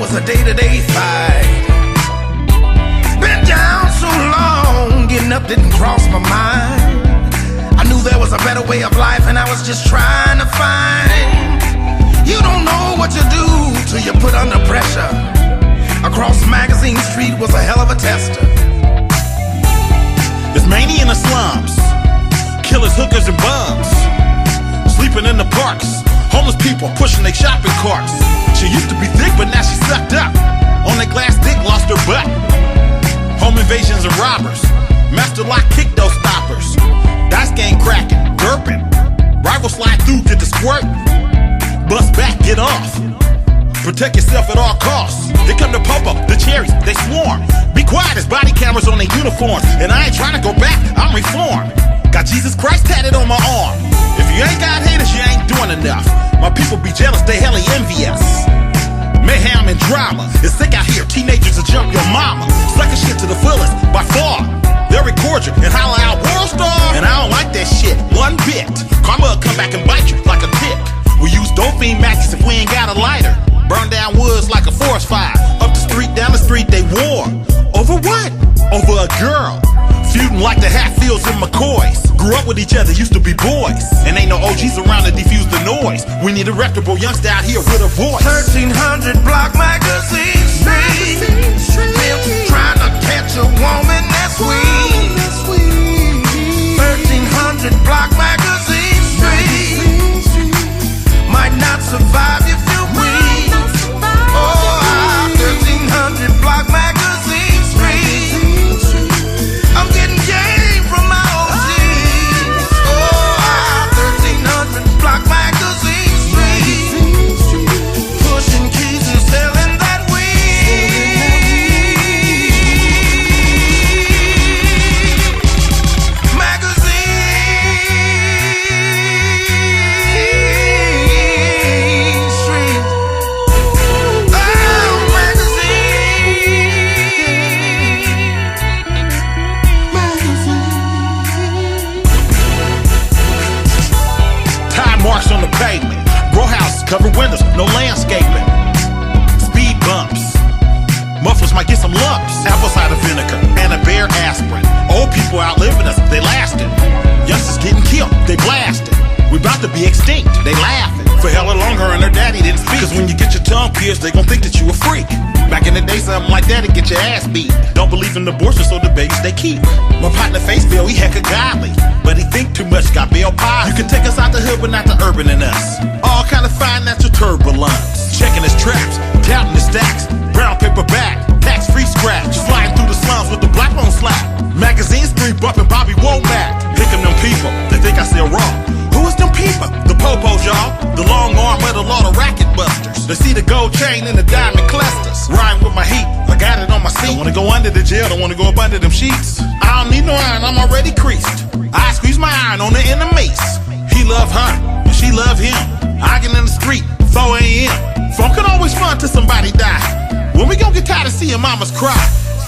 A day-to-day fight. Been down so long, getting up didn't cross my mind. I knew there was a better way of life and I was just trying to find. You don't know what you do till you put under pressure. Across Magazine Street was a hell of a tester. There's mania in the slums, killers, hookers and bums, sleeping in the parks, homeless people pushing their shopping carts. She used to be thick, but now she's sucked up. On that glass dick, lost her butt. Home invasions and robbers. Master lock, kick those stoppers. Dice game cracking, burping. Rival slide through, get the squirt. Bust back, get off. Protect yourself at all costs. Here come the popo, the cherries, they swarm. Be quiet, there's body cameras on their uniforms. And I ain't trying to go back, I'm reformed. Got Jesus Christ tatted on my arm. If you ain't got haters, you ain't doing enough. My people be jealous, they hella envious. Mayhem and drama, it's sick out here, teenagers will jump your mama. Suckin' shit to the fullest, by far. They'll record you and holler out world star. And I don't like that shit, one bit. Karma will come back and bite you like a tick. We use dopamine matches if we ain't got a lighter. Burn down woods like a forest fire. Up the street, down the street, they war. Over what? Over a girl. Feuding like the Hatfields and McCoys. Grew up with each other, used to be boys. And ain't no OGs around to defuse the noise. We need a reputable youngster out here with a voice. 1300 block Magazine Street. Pimps trying to catch a woman that's sweet. 1300 block Magazine Street. Might not survive if you're weak. Oh, 1300 block Magazine Street. I'm getting game from my OGs. Oh, 1300 block Magazine Street. Pushing keys and selling that weed. Magazine Street. Oh, Tire marks on the pavement. Grow houses, covered windows, no landscaping. Speed bumps. Mufflers might get some lumps. Apple cider vinegar and a bare aspirin. Old people outliving us, they lasting. Youngsters getting killed, they blasting. We about to be extinct, they laughing. For hella longer and her daddy didn't speak. Cause when you get your tongue pierced, they gon' think that you a freak. Back in the day, something like that'd get your ass beat. Don't believe in abortion, so the babies they keep. My partner face Bill, he hecka godly, but he think too much, got Bill pie. You can take us out the hood, but not the urban in us. All kind of financial turbulence. Checking his traps, counting his stacks. Brown paper bag, tax-free scratch. Flying through the slums with the black on slap. Magazine Street bumping Bobby Womack. Picking them people, they think I sell raw. Who is them people? The popos, y'all. The long arm of the lot of racket busters. They see the gold chain and the diamond clusters. Rhyme with my heat, I got it on my seat. Don't wanna go under the jail, don't wanna go up under them sheets. I don't need no iron, I'm already creased. I squeeze my iron on the enemies. He love her, and she love him. Arguing in the street, 4 a.m. Funk can always fun till somebody die. When we gon' get tired of seeing mamas cry?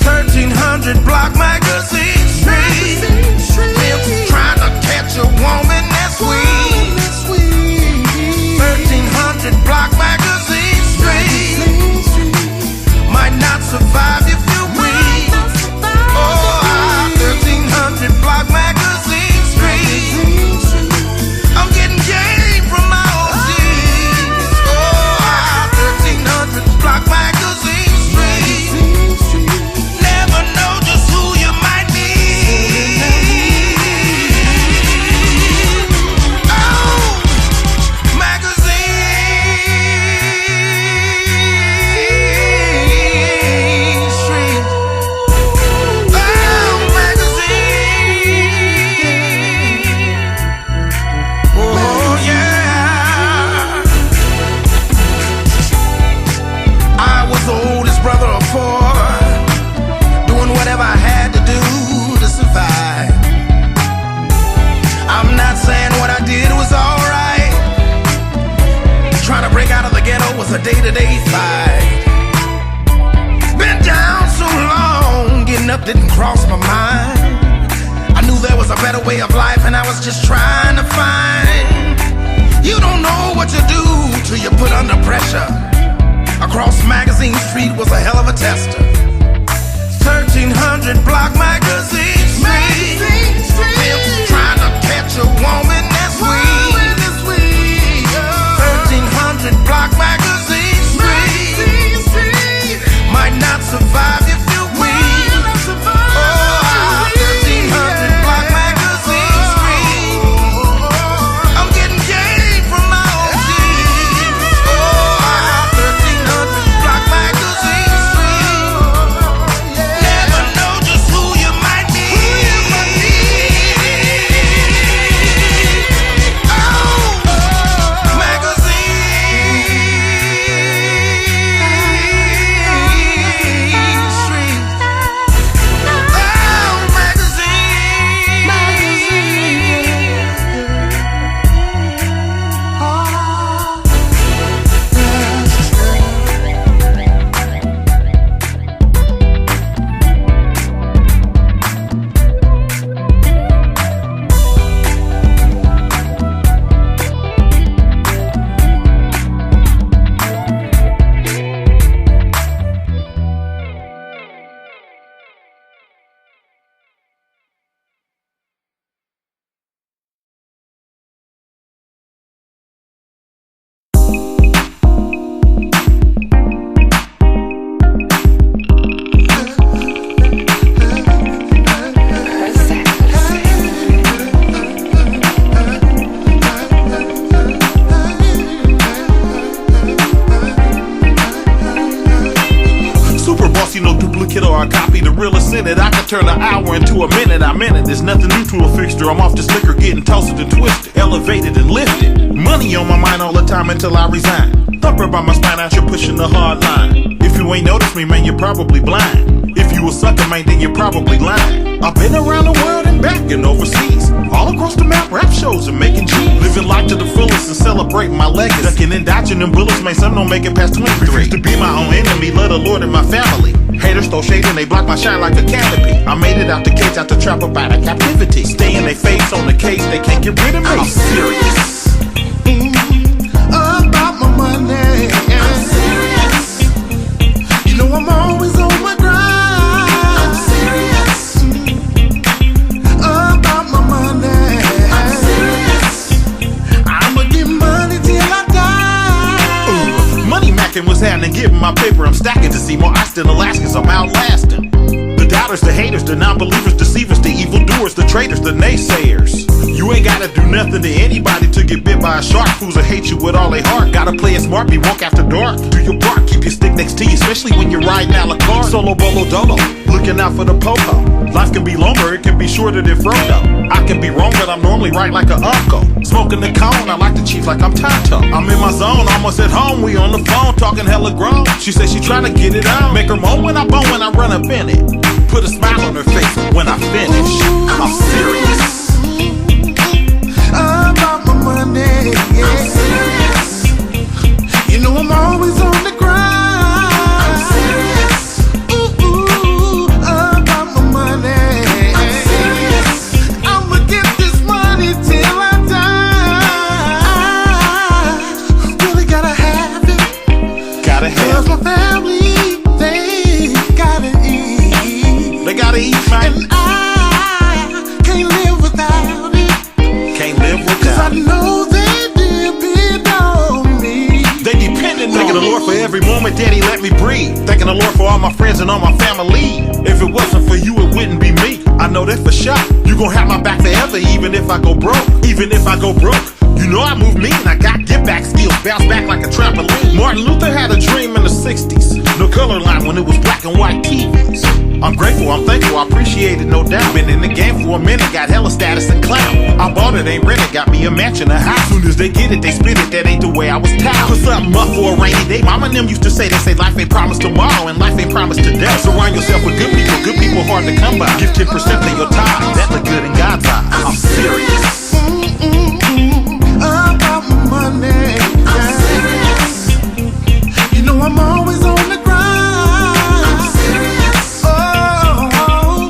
1300 block Magazine Street. Pimps trying to catch a woman that's sweet. 1300 block Magazine Street. Might not survive if you're weak. Oh, 1300 block Magazine Street. I'm getting game from my OGs. Oh, 1300 block Magazine Street. Never know just who you might be. up didn't cross my mind. I knew there was a better way of life, and I was just trying to find. You don't know what you do till you put under pressure. Across Magazine Street was a hell of a tester. 1300 Block Magazine Street. Pimps trying to catch a woman that's sweet. 1300 Block Magazine Street. Might not survive if you're weak. Oh, 1300 Block Magazine Street. I'm getting game from my OG. Oh, 1300 Block Magazine Street. Never know just who you might meet. Oh, Magazine Street. Oh, Super bossy, no duplicate or a copy. The realest in it, I can turn an hour into a minute. I meant it, there's nothing new to a fixture. I'm off this liquor, getting toasted and twisted, elevated and lifted. Money on my mind all the time until I resign. Thumper by my spine out, you're pushing the hard line. If you ain't noticed me, man, you're probably blind. If you a sucker, man, then you're probably lying. I've been around the world and back and overseas, all across the map, rap shows and making cheese. Living life to the fullest and celebrating my legacy. Ducking and dodging them bullets, man, some don't make it past 23. Refuse to be my own enemy, love the Lord and my family. Haters throw shade and they block my shine like a canopy. I made it out the cage, out the trap, up out of captivity. Stay in their face on the case, they can't get rid of me. I'm serious. About my money. I'm serious. You know I'm always on my grind. I'm serious. About my money. I'm serious. I'ma get money till I die. Money macking what's happening, giving my paper, I'm stacking to see more ice than Alaskans, I'm outlasting. The doubters, the haters, the non-believers, deceivers, the evildoers, the traitors, the naysayers. You ain't gotta do nothing to anybody to get bit by a shark. Fools will hate you with all their heart. Gotta play it smart, be woke after dark. Do your part, keep your stick next to you, especially when you're riding a la carte. Solo bolo dolo, looking out for the popo. Life can be longer, it can be shorter than Frodo. I can be wrong, but I'm normally right like an uncle. Smoking the cone, I like the chief like I'm Tonto. I'm in my zone, almost at home, we on the phone, talking hella grown. She said she tryna get it on. Make her moan when I bone, when I run up in it. Put a smile on her face when I finish. I'm serious. About my money. I'm serious. You know I'm always on the grind. I'm serious. Ooh, about my money. I'm serious. I'ma get this money till I die. Really gotta have it. Gotta have 'Cause my family, they gotta eat. They gotta eat, man. And I can't live without it. Can't live 'Cause I without it. know they depend on me. They dependent. Thanking the Lord for every moment that He let me breathe. Thanking the Lord for all my friends and all my family. If it wasn't for you, it wouldn't be me. I know that for sure. You gon' have my back forever, even if I go broke. Even if I go broke. You know I move mean, I got get back skills, bounce back like a trampoline. Martin Luther had a dream in the 60s. No color line when it was black and white TVs. I'm grateful, I'm thankful, I appreciate it, no doubt. Been in the game for a minute, got hella status and clout. I bought it, ain't rented, got me a mansion, a house. Soon as they get it, they split it, that ain't the way I was taught. Put something up for a rainy day. Mama and them used to say, they say life ain't promised tomorrow and life ain't promised today. Surround yourself with good people hard to come by. Give 10% of your time, that look good in God's eyes. I'm serious. About my money. I'm serious. You know I'm always on the grind. I'm serious. Oh,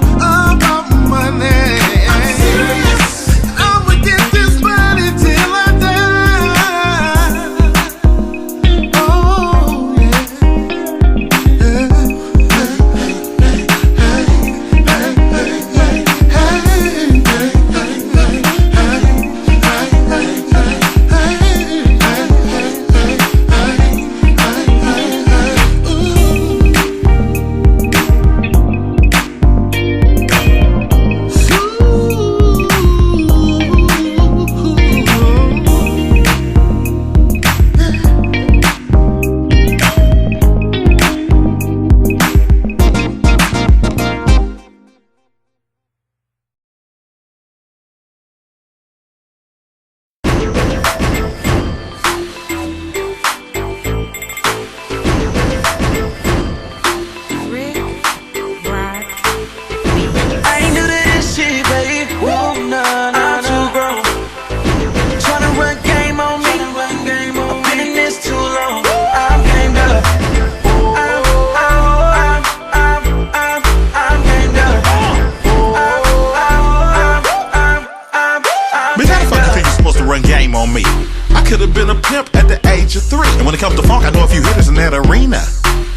get you 3. And when it comes to funk, I know a few hitters in that arena.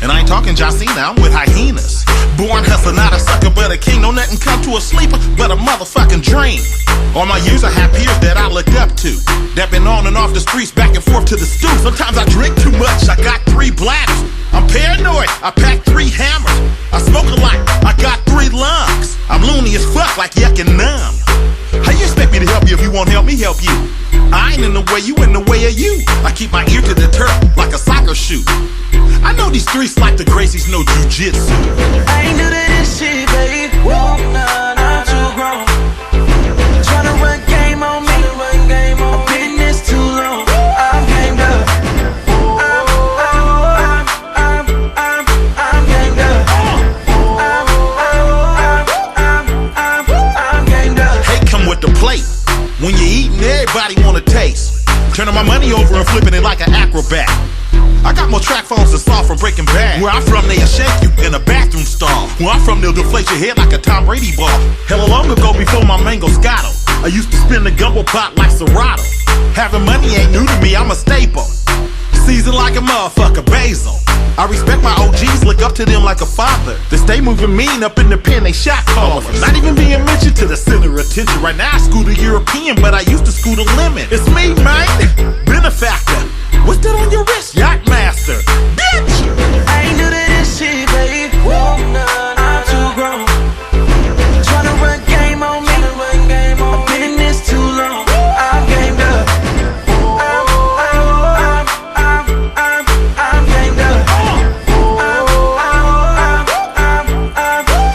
And I ain't talking Josina, I'm with hyenas. Born hustler, not a sucker, but a king. No nothing come to a sleeper, but a motherfucking dream. All my years I have peers that I look up to, that been on and off the streets, back and forth to the stoop. Sometimes I drink too much, I got 3 bladders. I'm paranoid, I pack 3 hammers. I smoke a lot, I got 3 lungs. I'm loony as fuck, like yuck and numb. How you expect me to help you if you won't help me help you? I ain't in the way, you in the way of you. I keep my ear to the turf like a soccer shoe. I know these streets like the Gracies know jujitsu. I ain't new to this shit, babe. No, I'm too grown. Tryna run game on me. I've been in this too long. I'm gamed up. I'm gamed up. I'm gamed up. Hate come with the plate. When you're eating, everybody wanna taste. Turning my money over and flipping it like an acrobat. I got more track phones than Saw from Breaking Bad. Where I'm from, they'll shake you in a bathroom stall. Where I'm from, they'll deflate your head like a Tom Brady ball. Hella long ago, before my mango scotto, I used to spin the gumbo pot like Serato. Having money ain't new to me, I'm a staple. Seasoned like a motherfucker, basil. I respect my OGs, look up to them like a father. They stay moving mean up in the pen, they shot callers. Not even being mentioned to the center of attention. Right now I scoot a European, but I used to scoot a lemon. It's me, man, benefactor. What's that on your wrist? Yacht master, bitch! I ain't new to this shit, babe. I'm too grown. Tryna run game on me. I've been in this too long. I'm gamed up. I'm gamed up.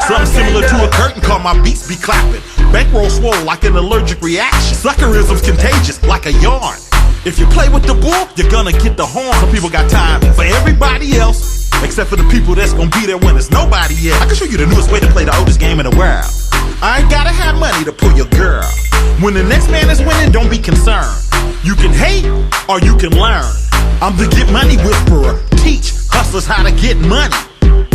Something similar to a curtain call, my beats be clapping. Bankroll swole like an allergic reaction. Suckerism's contagious like a yarn. If you play with the bull, you're gonna get the horn. Some people got time for everybody else, except for the people that's gonna be there when there's nobody else. I can show you the newest way to play the oldest game in the world. I ain't gotta have money to pull your girl. When the next man is winning, don't be concerned. You can hate or you can learn. I'm the get money whisperer. Teach hustlers how to get money.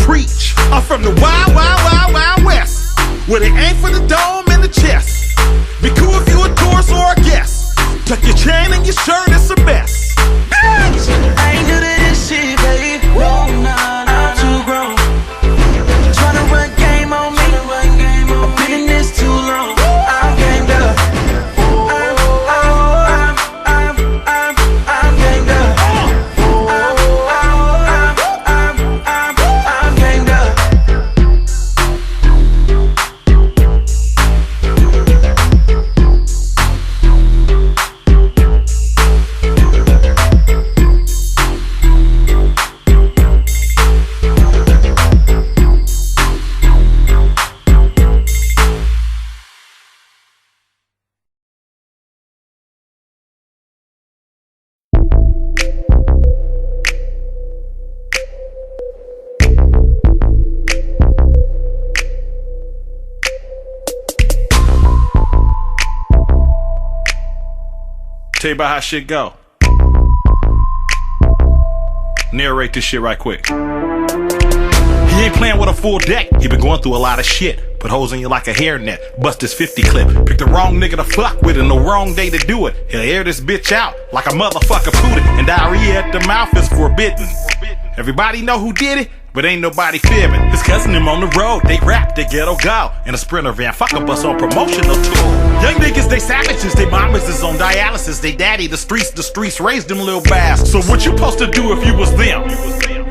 Preach. I'm from the wild, wild, wild, wild west, where they aim for the dome and the chest. Be cool if you a tourist or a guest. Tuck your chain and your shirt, it's the best. Bitch! I ain't new to this shit, babe. I'm too grown. Tryna run game on me. I've been in this too long. I'm gamed up. I'm gamed up. I'm gamed up. Tell you about how shit go. Narrate this shit right quick. He ain't playing with a full deck. He been going through a lot of shit. Put holes in you like a hairnet. Bust his 50 clip. Pick the wrong nigga to fuck with and the wrong day to do it. He'll air this bitch out like a motherfucker pooted. And diarrhea at the mouth is forbidden. Everybody know who did it, but ain't nobody fibbing. His cousin him on the road, they rap, they ghetto go. In a Sprinter van, fuck a bus on promotional tour. Young niggas, they savages, they mamas is on dialysis. They daddy, the streets raised them little bastards. So what you supposed to do if you was them?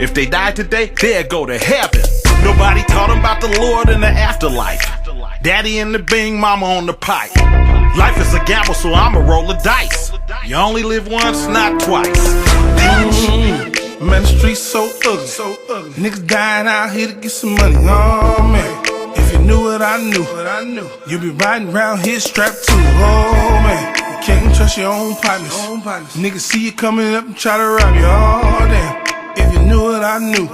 If they died today, they'd go to heaven. Nobody taught them about the Lord and the afterlife. Daddy in the bing, mama on the pipe. Life is a gamble, so I'ma roll the dice. You only live once, not twice. Man, the streets so ugly. Niggas dying out here to get some money. Oh man, if you knew what I knew, you'd be riding around here strapped too. Oh man, you can't trust your own partners. Niggas see you coming up and try to rob you. Oh damn, if you knew what I knew,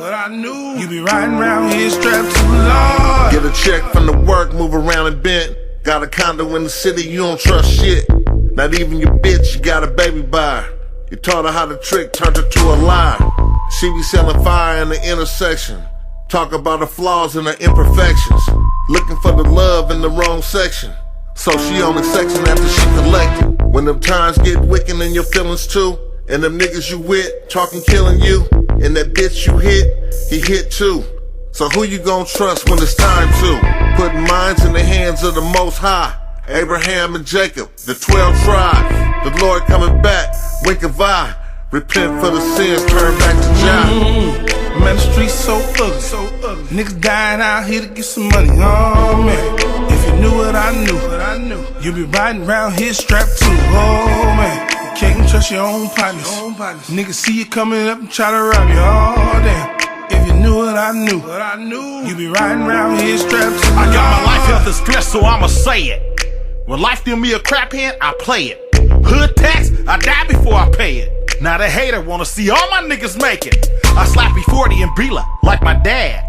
you'd be riding around here strapped too. Lord, Get a check from the work, move around and bent. Got a condo in the city, you don't trust shit. Not even your bitch, you got a baby by her. You taught her how to trick, turned her to a liar. She be selling fire in the intersection. Talk about her flaws and her imperfections. Looking for the love in the wrong section. So she on the section after she collected. When them times get wicked and your feelings too, And them niggas you with, talking killing you. And that bitch you hit, he hit too. So who you gon' trust when it's time to? Putting minds in the hands of the Most High. Abraham and Jacob, the 12 tribes. The Lord coming back, wink of eye. Repent for the sins, turn back to Jah. Man, the streets so ugly. Niggas dying out here to get some money. Oh man, if you knew what I knew, you'd be riding around here strapped too. Oh man, you can't trust your own partners. Niggas see you coming up and try to rob you. Oh damn. If you knew what I knew, you'd be riding around here strapped too. I got my life health and stress, so I'ma say it. When life deal me a crap hand, I play it. Hood tax, I die before I pay it. Now the hater wanna see all my niggas make it. I slap E-40 and Bela like my dad.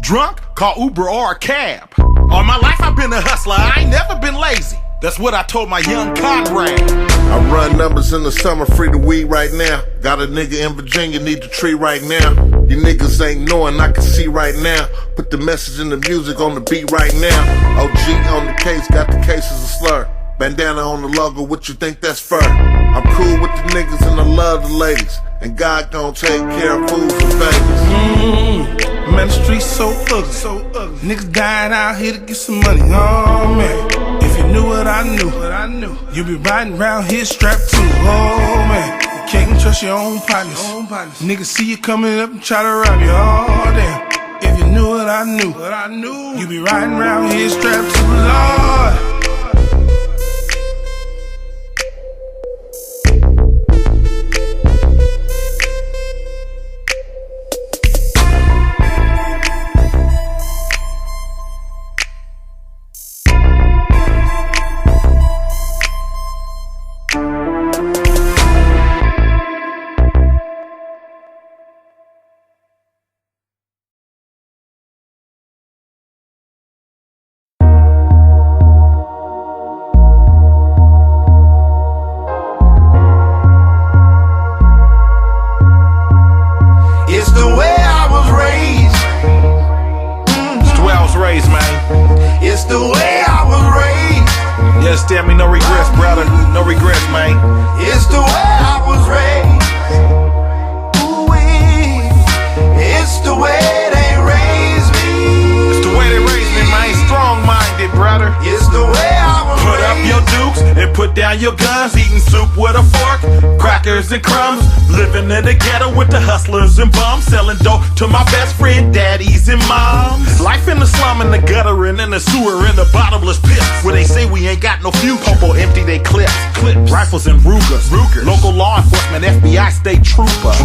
Drunk, call Uber or a cab. All my life I've been a hustler, I ain't never been lazy. That's what I told my young comrade. I run numbers in the summer, free the weed right now. Got a nigga in Virginia, need the tree right now. You niggas ain't knowing, I can see right now. Put the message in the music on the beat right now. OG on the case, got the case as a slur. Bandana on the logo, what you think that's fur? I'm cool with the niggas and I love the ladies. And God gon' take care of fools and babies. Man, the streets so ugly. Niggas dying out here to get some money. Oh man, if you knew what I knew, you'd be riding around here strapped too. Oh man, you can't trust your own partners. Niggas see you coming up and try to rob you. Oh damn, if you knew what I knew, you'd be riding around here strapped too. Lord. It's the way I was raised. Yes, tell me no regrets, brother. No regrets, man. It's the way I was raised. Ooh-wee. It's the way they raised me. It's the way they raised me, man. Strong-minded, brother. It's the way I was Put raised. up your dukes and put down your guns. Eating soup with a fork, crackers and crumbs. Living in the ghetto with the hustlers and bums. Selling dope to my best friend, daddies and moms. Life in the slum, in the gutter, and in the sewer, in the bottomless pit, where they say we ain't got no future. Popo empty they clips. Rifles and Rugers. Local law enforcement, FBI, state troopers.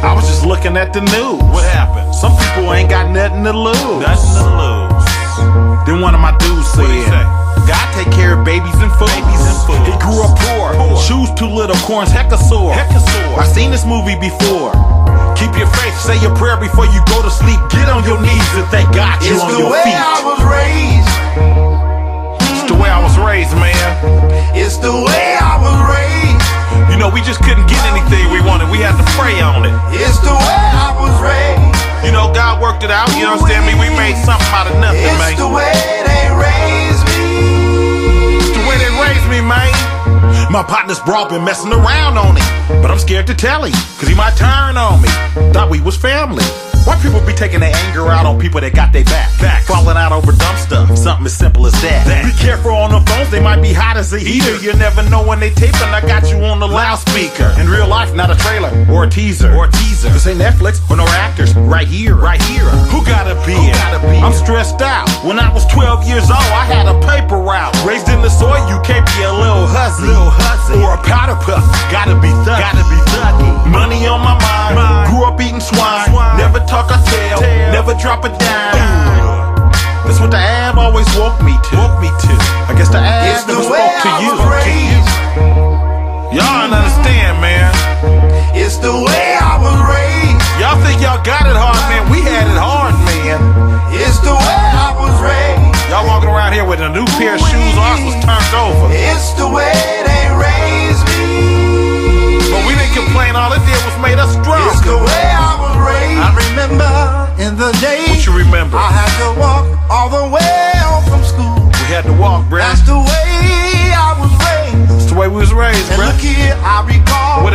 I was just looking at the news. What happened? Some people ain't got nothing to lose. Then one of my dudes said, God take care of babies and fools. He grew up poor. Shoes too little, corns hecka sore. I've seen this movie before. Keep your faith, say your prayer before you go to sleep. Get on your knees and thank God you on your feet. It's the way I was raised. It's the way I was raised, man. It's the way I was raised. You know, we just couldn't get anything we wanted. We had to pray on it. It's the way I was raised. You know, God worked it out. You understand me? We made something out of nothing, man. It's the way they raised me. It's the way they raised me, man. My partner's bro been messing around on him, but I'm scared to tell him, cause he might turn on me. Thought we was family. Why people be taking their anger out on people that got their back? Falling out over dumb stuff, something as simple as that. Be careful on the phones, they might be hot as a heater. You never know when they taping, I got you on the loudspeaker. In real life, not a trailer or a teaser. This ain't Netflix or no actors, right here. Who gotta be it? I'm stressed out. When I was 12 years old, I had a paper route. Raised in the soil, you can't be a little hussy. Or a powder puff, gotta be thuggy. Money on my mind, grew up eating swine. Never talk or tell, never drop a dime. That's what the ab always woke me to. I guess the ab never spoke to you. Y'all don't understand, man. It's the way I was raised. Y'all think y'all got it hard, man. We had it hard, man. It's the way I was raised. Y'all walking around here with a new pair of shoes, ours was turned over. It's the way they raised me. But we didn't complain, all it did was made us strong. It's the way I was raised. I remember in the day What you remember? I had to walk all the way home from school. We had to walk, bruh. That's the way I was raised. That's the way we was raised, And bruh. look here, I recall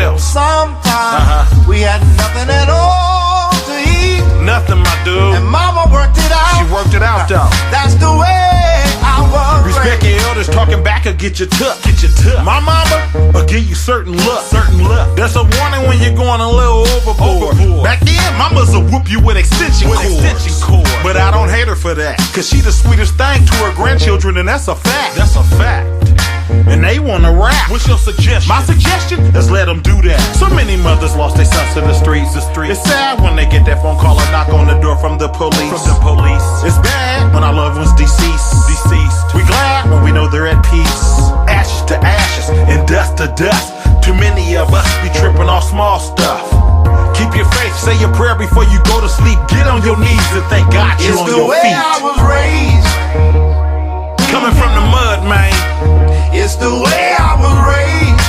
get you took. My mama will give you certain luck. That's a warning when you're going a little overboard. Back then, mamas will whoop you with extension cords. But I don't hate her for that, cause she the sweetest thing to her grandchildren, and that's a fact. And they wanna rap. What's your suggestion? My suggestion is let them do that. So many mothers lost their sons to the streets. It's sad when they get that phone call or knock on the door from the police. It's bad when our loved ones deceased. We glad when we know they're at peace. Ashes to ashes and dust to dust. Too many of us be tripping off small stuff. Keep your faith, say your prayer before you go to sleep. Get on your knees and thank God you on your feet. It's the way I was raised. Coming from the mud, man. It's the way I was raised.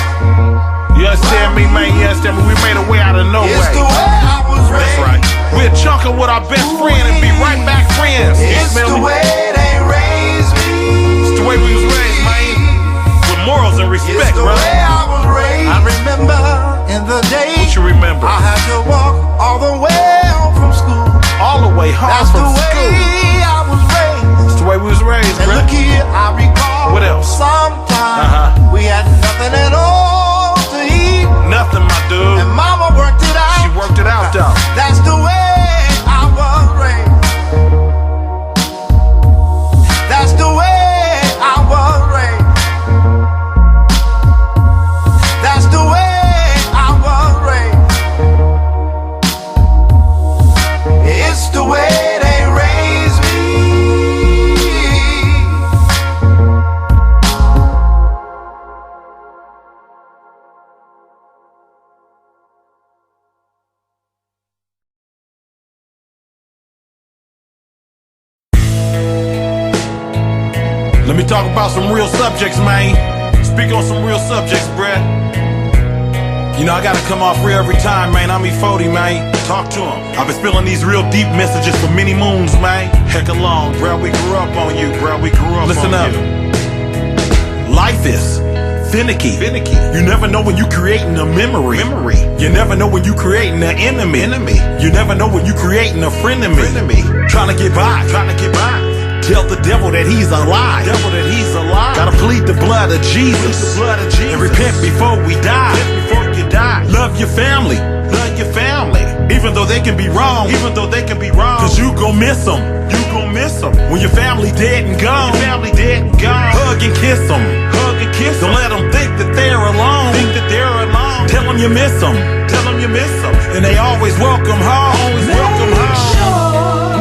You understand me, man? You understand me? We made a way out of no way. It's the way I was raised. That's right. We're chunking with our best friend and be right back friends. It's the way they raised me. It's the way we was raised, man. With morals and respect, It's the brother. way I was raised. I remember in the day What you remember? I had to walk all the way home from school. All the way home That's from the way school. I was raised. It's the way we was raised, And brother. look here, I recall. What else? Sometimes we had nothing at all to eat. Nothing, my dude. And mama worked it out. She worked it out, though. That's the way I was raised. That's the way I was raised. That's the way I was raised. It's the way they raised me. Let me talk about some real subjects, man. Speak on some real subjects, bruh. You know, I gotta come off real every time, man. I'm E-40, man. Talk to him. I've been spilling these real deep messages for many moons, man. Heck along, bruh. We grew up on you, bruh. We grew up Listen on up. you. Life is finicky. You never know when you creating a memory. You never know when you creating an enemy. You never know when you creating a frenemy. Trying to get by. Tell the devil that he's a lie. Gotta plead the blood of Jesus. And repent before we die. Love your family. Even though they can be wrong. Cause you gon' miss them. When your family dead and gone. Hug and kiss them. Don't let them think that they're alone. Tell them you miss them. And they always welcome home.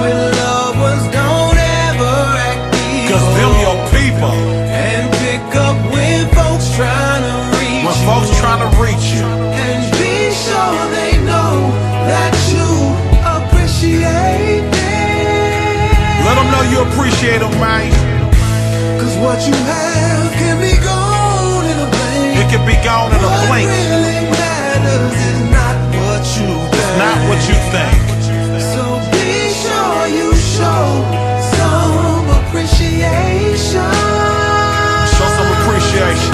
When loved ones don't ever act the Cause them your people. and pick up when folks trying to reach When folks trying to reach you. and be sure they know that you appreciate them. Let them know you appreciate them, man. Cause what you have can be gone in a blink. It can be gone in a What blink. really matters is not what you think. Not what you think. So be sure you show some appreciation. Show some appreciation.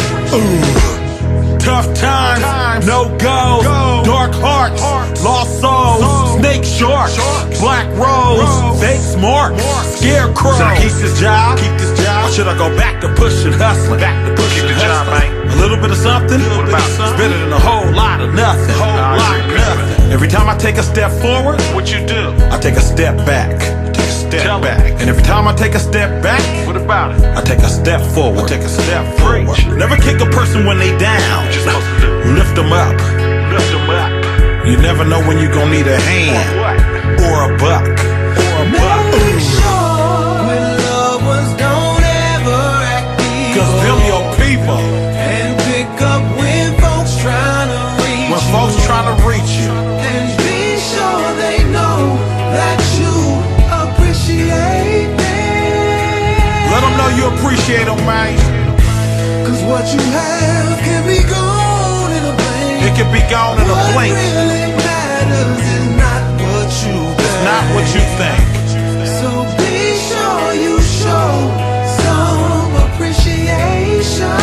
Tough times, no goals, dark hearts, lost souls, snake sharks, black rose, fake smart, scarecrow. Should I keep this job? Or should I go back to pushing, hustling? Keep the job, man. A little bit of something? It's better than a whole lot of nothing. Every time I take a step forward, what you do? I take a step back. And every time I take a step back, what about it? I take a step forward. Never kick a person when they down. Lift them up. You never know when you gon' need a hand or a buck. Make sure when loved ones don't ever act the Cause them your people. and pick up when folks trying to reach When folks trying to reach you. and be sure they know that you appreciate them. Let them know you appreciate them, man. Cause what you have can be gone in a blink. It can be gone in a What blink. really matters is not what you think. Not what you think. So be sure you show some appreciation.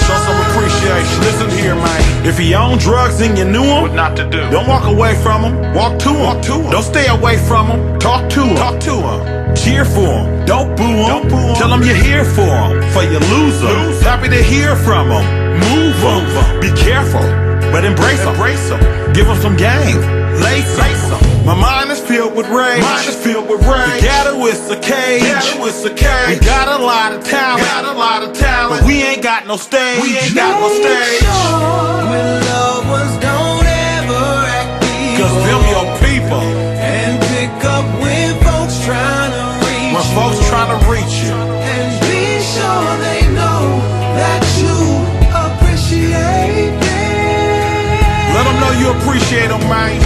Show some appreciation. Listen here, man. If he owned drugs and you knew him, What not to do? don't walk away from him. Walk to him. Walk to him. Don't stay away from him. Talk to him. Talk to him. Cheer for him. Don't boo him. Don't boo him. Tell him you're here for him. For you lose him. Happy to hear from him. Move him. Be careful, but embrace him. Give him some game. Lace him. My mind is filled with rage. The ghetto is a cage. We got a lot of talent. But we ain't got no stage. When loved ones don't ever act Cause them your people. and pick up when folks trying to reach When folks trying to reach you. and be sure they know that you appreciate them. Let them know you appreciate them, man.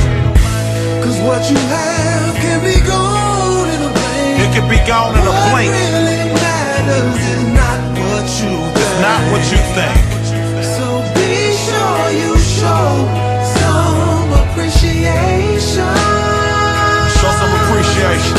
Cause what you have can be gone in a blink. It can be gone in a What blink. really matters is not what you think. Not what you think. So be sure you show some appreciation. Show some appreciation.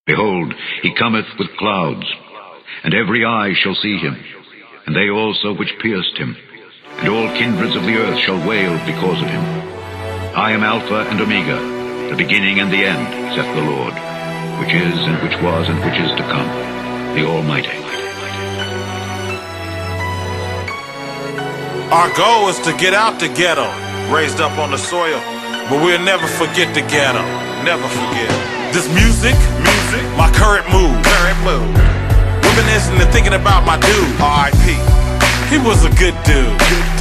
Behold, he cometh with clouds, and every eye shall see him, and they also which pierced him, and all kindreds of the earth shall wail because of him. I am Alpha and Omega, the beginning and the end, saith the Lord, which is, and which was, and which is to come, the Almighty. Our goal is to get out the ghetto, raised up on the soil, but we'll never forget the ghetto. Never forget. This music, my current mood. Reminiscing and thinking about my dude, R.I.P. He was a good dude.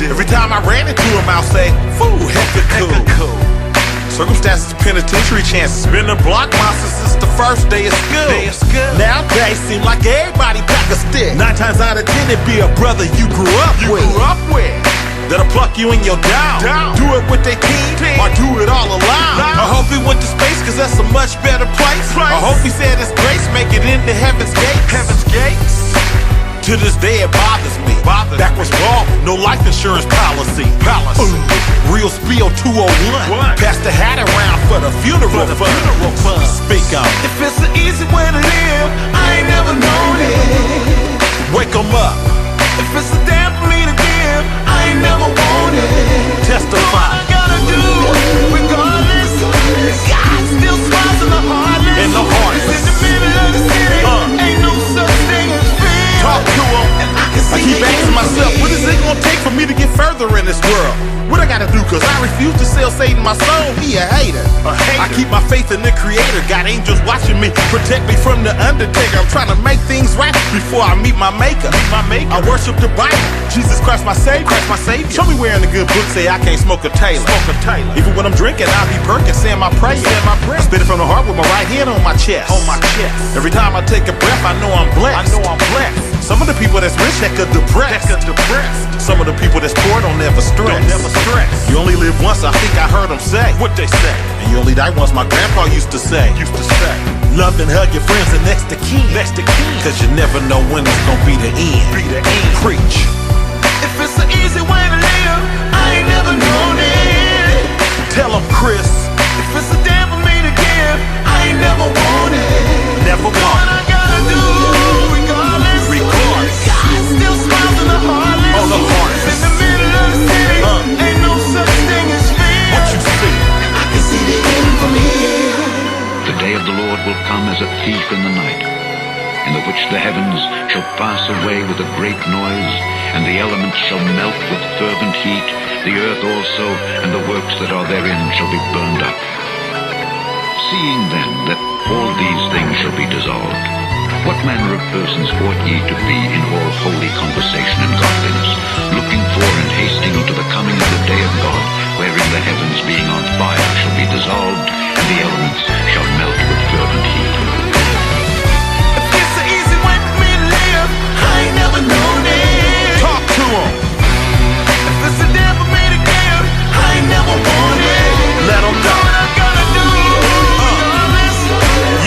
Every time I ran into him, I'll say, "Foo, hecka cool." Circumstances, penitentiary chances, been a block monster since the first day of school. Nowadays, seem like everybody pack a stick. 9 times out of 10, it be a brother you grew up with. That'll pluck you in your down. Do it with their team, or do it all alone. I hope he went to space, cause that's a much better place. I hope he said his grace, make it into heaven's gates. To this day it bothers me. Backwards ball, no life insurance policy. Real spiel 201. Pass the hat around for the funeral fund. Speak on. If it's an easy way to live, I ain't never known it. Wake 'em up. If it's a damn for me to give, I ain't never wanted. Testify. All I gotta do, regardless, God still smiles in the heartless. In the heartless. It's in the middle of the city, ain't no such thing as fear. Talk to 'em. I keep asking myself, what is it gonna take for me to get further in this world? What I gotta do, cause I refuse to sell Satan my soul, he a hater. I keep my faith in the creator, got angels watching me, protect me from the undertaker. I'm trying to make things right before I meet my maker. I worship the Bible, Jesus Christ my savior. Show me where in the good book say I can't smoke a Taylor. Even when I'm drinking, I be perking, saying my prayers. I spit it from the heart with my right hand on my chest. Every time I take a breath, I know I'm blessed. Some of the people that's rich that could depress. Some of the people that's poor don't never stress. You only live once, I think I heard them say. What they say? And you only die once, my grandpa used to say. Love and hug your friends and next to kin. Cause you never know when it's gonna be the end. Preach. If it's an easy way to live, I ain't never known it. Tell them, Chris. If it's a damn for me to give, I ain't never wanted. Never What want. I gotta do, regardless, Lord will come as a thief in the night, in the which the heavens shall pass away with a great noise, and the elements shall melt with fervent heat, the earth also and the works that are therein shall be burned up. Seeing then that all these things shall be dissolved, what manner of persons ought ye to be in all holy conversation and godliness, looking for and hasting unto the coming of the day of God, wherein the heavens being on fire shall be dissolved, and the elements shall melt with fervent heat? If it's an easy way for me to live, I ain't never known it. Talk to him. If it's a deal for me to give, I ain't never wanted. Let 'em know. What I gotta do.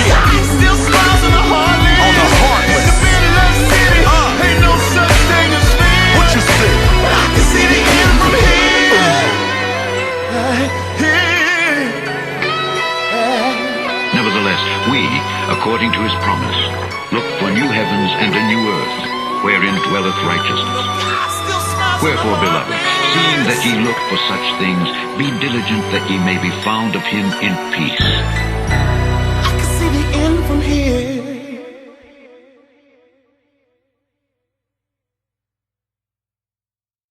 Yeah. Still smiles on the heartless. On the heartless. In the middle of the city, ain't no such thing as fear. What you say? But I can see the end from here. Nevertheless, we, according to his promise, look for new heavens and a new earth, wherein dwelleth righteousness. Still smiles. Wherefore, beloved, seeing that ye look for such things, be diligent that ye may be found of him in peace,